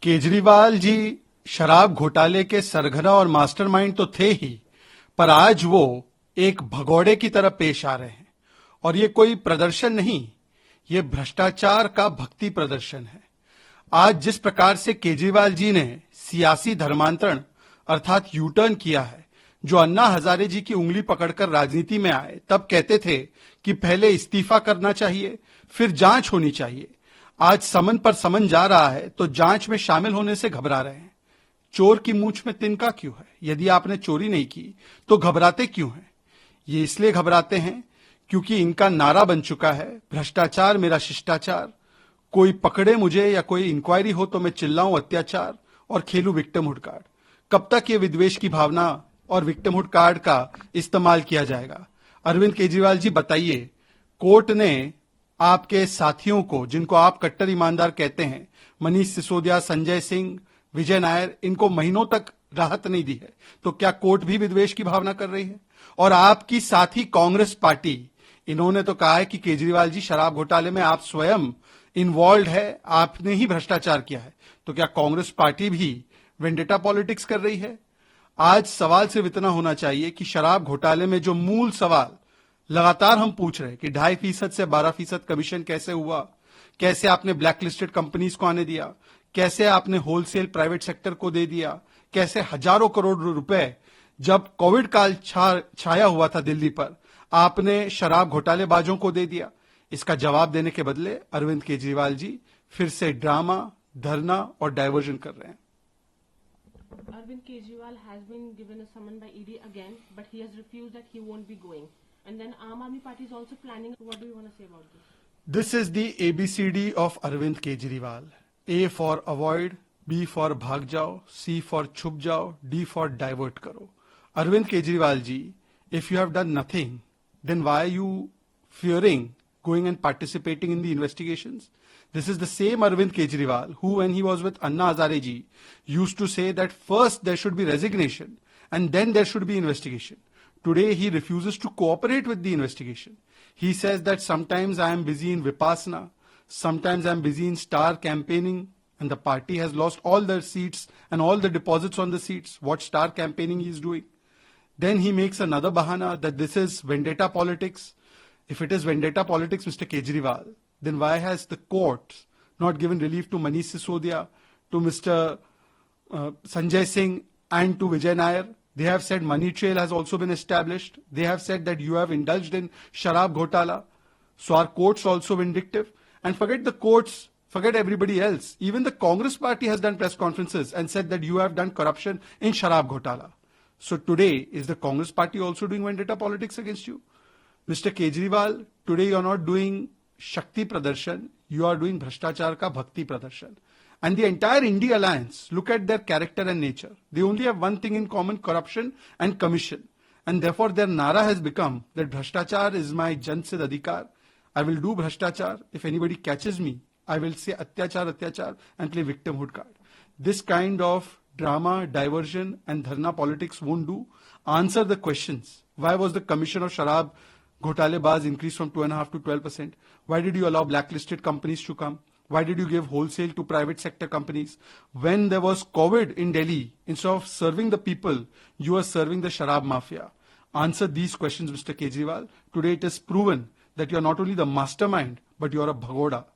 केजरीवाल जी शराब घोटाले के सरगना और मास्टरमाइंड तो थे ही, पर आज वो एक भगोड़े की तरह पेश आ रहे हैं। और ये कोई प्रदर्शन नहीं, ये भ्रष्टाचार का भक्ति प्रदर्शन है। आज जिस प्रकार से केजरीवाल जी ने सियासी धर्मांतरण अर्थात यू टर्न किया है, जो अन्ना हजारे जी की उंगली पकड़कर राजनीति में आए तब कहते थे कि पहले इस्तीफा करना चाहिए, फिर जांच होनी चाहिए, आज समन पर समन जा रहा है तो जांच में शामिल होने से घबरा रहे हैं। चोर की मूंछ में तिनका क्यों है? यदि आपने चोरी नहीं की तो घबराते क्यों हैं? ये इसलिए घबराते हैं क्योंकि इनका नारा बन चुका है, भ्रष्टाचार मेरा शिष्टाचार, कोई पकड़े मुझे या कोई इंक्वायरी हो तो मैं चिल्लाऊं अत्याचार और खेलूं विक्टिमहुड कार्ड। कब तक ये विद्वेष की भावना और विक्टिमहुड कार्ड का इस्तेमाल किया जाएगा? अरविंद केजरीवाल जी बताइए, कोर्ट ने आपके साथियों को, जिनको आप कट्टर ईमानदार कहते हैं, मनीष सिसोदिया, संजय सिंह, विजय नायर, इनको महीनों तक राहत नहीं दी है, तो क्या कोर्ट भी विद्वेष की भावना कर रही है? और आपकी साथी कांग्रेस पार्टी, इन्होंने तो कहा है कि केजरीवाल जी शराब घोटाले में आप स्वयं इन्वॉल्व है, आपने ही भ्रष्टाचार किया है, तो क्या कांग्रेस पार्टी भी वेंडेटा पॉलिटिक्स कर रही है? आज सवाल सिर्फ इतना होना चाहिए कि शराब घोटाले में जो मूल सवाल लगातार हम पूछ रहे हैं कि 2.5% से 12% कमीशन कैसे हुआ, कैसे आपने ब्लैकलिस्टेड कंपनीज को आने दिया, कैसे आपने होलसेल प्राइवेट सेक्टर को दे दिया, कैसे हजारों करोड़ रुपए जब कोविड काल छाया हुआ था दिल्ली पर, आपने शराब घोटालेबाजों को दे दिया। इसका जवाब देने के बदले अरविंद केजरीवाल जी फिर से ड्रामा, धरना और डायवर्जन कर रहे हैं। Arvind Kejriwal has been given a summon by ED again, but he has refused that he won't be going. And then Aam Aadmi Party is also planning. What do you want to say about this? This is the ABCD of Arvind Kejriwal. A for avoid, B for भाग जाओ, C for छुप जाओ, D for divert करो. Arvind Kejriwal ji, if you have done nothing, then why are you fearing going and participating in the investigations? This is the same Arvind Kejriwal who, when he was with Anna Hazare ji, used to say that first there should be resignation and then there should be investigation. Today he refuses to cooperate with the investigation. He says that sometimes I am busy in Vipassana, sometimes I am busy in star campaigning, and the party has lost all their seats and all the deposits on the seats. What star campaigning he is doing? Then he makes another bahana that this is vendetta politics. If it is vendetta politics, Mr. Kejriwal, then why has the court not given relief to Manish Sisodia, to Mr. Sanjay Singh and to Vijay Nair? They have said money trail has also been established. They have said that you have indulged in Sharab Ghotala. So are courts also vindictive? And forget the courts, forget everybody else. Even the Congress party has done press conferences and said that you have done corruption in Sharab Ghotala. So today, is the Congress party also doing vendetta politics against you? Mr. Kejriwal, today you are not doing Shakti Pradarshan, you are doing Bhrashtachar ka Bhakti Pradarshan. And the entire India alliance, look at their character and nature. They only have one thing in common, corruption and commission. And therefore their nara has become that Bhrashtachar is my Jansid Adhikar. I will do Bhrashtachar. If anybody catches me, I will say Atyachar, Atyachar and play victimhood card. This kind of drama, diversion and dharna politics won't do. Answer the questions. Why was the commission of Sharab Ghotalebaz increased from 2.5% to 12%? Why did you allow blacklisted companies to come? Why did you give wholesale to private sector companies? When there was COVID in Delhi, instead of serving the people, you are serving the Sharab mafia. Answer these questions, Mr. Kejriwal. Today it is proven that you are not only the mastermind, but you are a bhagoda.